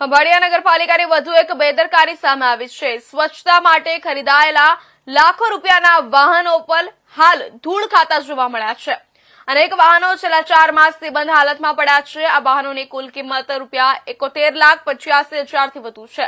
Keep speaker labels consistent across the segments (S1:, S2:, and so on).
S1: ખંભાળિયા નગરપાલિકાની વધુ એક બેદરકારી સામે આવી છે। સ્વચ્છતા માટે ખરીદાયેલા લાખો રૂપિયાના વાહનો પર હાલ ધૂળ ખાતા જોવા મળ્યા છે। અનેક વાહનો છેલ્લા 4 માસથી બંધ હાલતમાં પડ્યા છે। આ વાહનોની કુલ કિંમત ₹71,85,000 થી વધુ છે।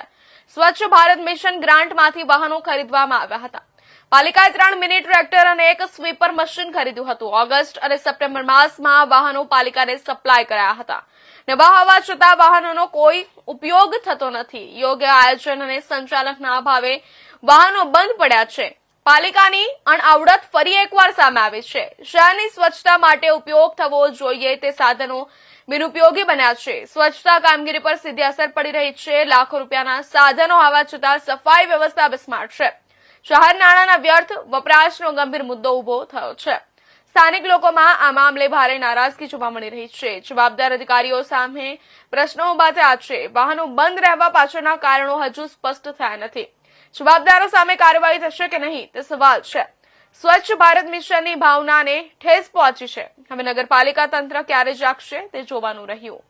S1: સ્વચ્છ ભારત મિશન ગ્રાન્ટમાંથી વાહનો ખરીદવામાં આવ્યા હતા। પાલિકાએ 3 મિની ટ્રેક્ટર અને એક સ્વીપર મશીન ખરીદ્યું હતું। ઓગસ્ટ અને સપ્ટેમ્બર માસમાં વાહનો પાલિકાને સપ્લાય કરાયા હતા। નવા હોવા છતાં વાહનોનો કોઈ ઉપયોગ થતો નથી। યોગ્ય આયોજન અને સંચાલકના અભાવે વાહનો બંધ પડ્યા છે। પાલિકાની અણઆવડત ફરી એકવાર સામે આવી છે। શહેરની સ્વચ્છતા માટે ઉપયોગ થવો જોઈએ તે સાધનો બિનઉપયોગી બન્યા છે। સ્વચ્છતા કામગીરી પર સીધી અસર પડી રહી છે। લાખો રૂપિયાના સાધનો હોવા છતાં સફાઈ વ્યવસ્થા બિસ્માર છે। શહેર નાણાંના વ્યર્થ વપરાશનો ગંભીર મુદ્દો ઉભો થયો છે। સ્થાનિક લોકોમાં આ મામલે ભારે નારાજગી જોવા મળી રહી છે। જવાબદાર અધિકારીઓ સામે પ્રશ્નો ઉભા થયા છે। વાહનો બંધ રહેવા પાછળના કારણો હજુ સ્પષ્ટ થયા નથી। જવાબદારો સામે કાર્યવાહી થશે કે નહીં તે સવાલ છે। સ્વચ્છ ભારત મિશનની ભાવનાને ઠેસ પહોંચી છે। હવે નગરપાલિકા તંત્ર ક્યારે જાગશે તે જોવાનું રહ્યું।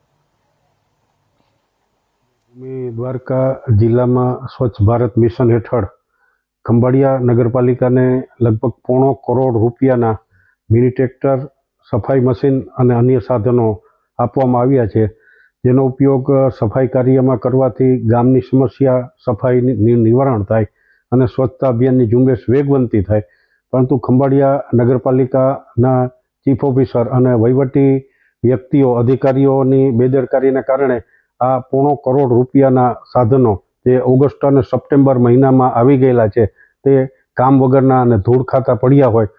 S2: દ્વારકા જિલ્લામાં સ્વચ્છ ભારત મિશન હેઠળ ખંભાળિયા નગરપાલિકાને લગભગ ₹1.25 કરોડ રૂપિયાના મિની ટ્રેક્ટર, સફાઈ મશીન અને અન્ય સાધનો આપવામાં આવ્યા છે, જેનો ઉપયોગ સફાઈ કાર્યમાં કરવાથી ગામની સમસ્યા સફાઈની નિવારણ થાય અને સ્વચ્છતા અભિયાનની ઝુંબેશ વેગવંતી થાય। પરંતુ ખંભાળિયા નગરપાલિકાના ચીફ ઓફિસર અને વહીવટી વ્યક્તિઓ, અધિકારીઓની બેદરકારીને કારણે આ ₹1.25 કરોડ રૂપિયાના સાધનો જે ઓગસ્ટ અને સપ્ટેમ્બર મહિનામાં આવી ગયેલા છે તે કામ વગરના અને ધૂળ ખાતા પડ્યા હોય,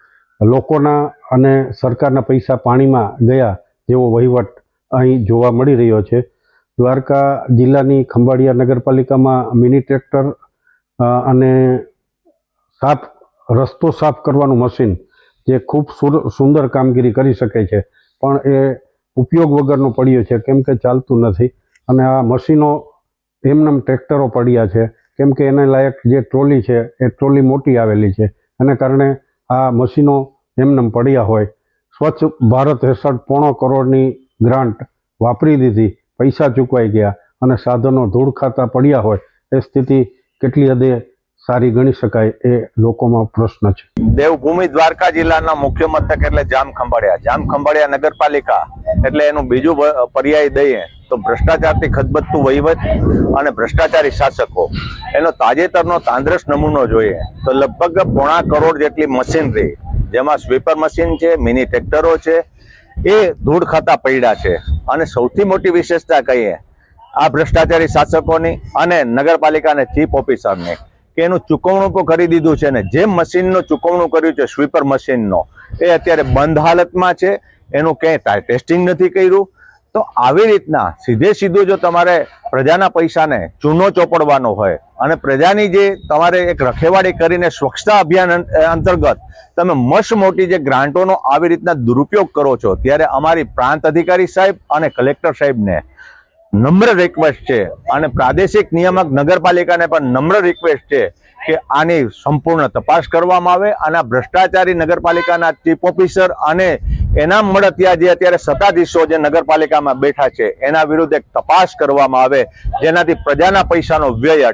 S2: લોકોના અને સરકારના પૈસા પાણીમાં ગયા જેવો વહીવટ અહીં જોવા મળી રહ્યો છે। દ્વારકા જિલ્લાની ખંભાળિયા નગરપાલિકામાં મિની ટ્રેક્ટર અને રસ્તો સાફ કરવાનું મશીન જે ખૂબ સુંદર કામગીરી કરી શકે છે, પણ એ ઉપયોગ વગરનો પડ્યો છે કેમ કે ચાલતું નથી। અને આ મશીનો એમનેમ ટ્રેક્ટરો પડ્યા છે કેમ કે એને લાયક જે ટ્રોલી છે એ ટ્રોલી મોટી આવેલી છે, એને કારણે આ મશીનો એમનેમ પડ્યા હોય। સ્વચ્છ ભારત હેઠળ ₹1.25 કરોડની ગ્રાન્ટ વાપરી દીધી, પૈસા ચૂકવાઈ ગયા અને સાધનો ધૂળ ખાતા પડ્યા હોય, એ સ્થિતિ કેટલી હદે સારી ગણી શકાય એ લોકોમાં પ્રશ્ન છે।
S3: દેવભૂમિ દ્વારકા જિલ્લાના મુખ્ય મથક એટલે જામ ખંભાળિયા નગરપાલિકા એટલે એનું બીજું પર્યાય દઈએ તો ભ્રષ્ટાચારથી ખદબદતું વહીવટ અને ભ્રષ્ટાચારી શાસકો એનો તાજેતરનો તાંદ્રશ નમૂનો જોઈએ તો લગભગ ₹1.25 કરોડ જેટલી મશીનરી, જેમાં સ્વીપર મશીન છે, મિની ટ્રેક્ટરો છે, એ ધૂળ ખાતા પડ્યા છે। અને સૌથી મોટી વિશેષતા કહીએ આ ભ્રષ્ટાચારી શાસકોની અને નગરપાલિકાને ચીફ ઓફિસરની કે એનું ચૂકવણું પણ કરી દીધું છે ને જે મશીનનું ચૂકવણું કર્યું છે સ્વીપર મશીનનો એ અત્યારે બંધ હાલતમાં છે, એનું ક્યાંય ટેસ્ટિંગ નથી કર્યું। તો આવી રીતના સીધું જો તમારે પ્રજાના પૈસાને ચૂનો ચોપડવાનો હોય અને પ્રજાની જે તમારે એક રખેવાળી કરીને સ્વચ્છતા અભિયાન અંતર્ગત તમે મસ્ત મોટી જે ગ્રાન્ટોનો આવી રીતના દુરુપયોગ કરો છો, ત્યારે અમારી પ્રાંત અધિકારી સાહેબ અને કલેક્ટર સાહેબને નમ્ર રિક્વેસ્ટ છે અને પ્રાદેશિક નિયામક નગરપાલિકાને પણ નમ્ર રિક્વેસ્ટ છે કે આની સંપૂર્ણ તપાસ કરવામાં આવે અને ભ્રષ્ટાચારી નગરપાલિકાના ચીફ ઓફિસર અને એના મળતિયા જે અત્યારે સત્તાધીશો જે નગરપાલિકામાં બેઠા છે એના વિરુદ્ધ એક તપાસ કરવામાં આવે, જેનાથી પ્રજાના પૈસાનો વ્યય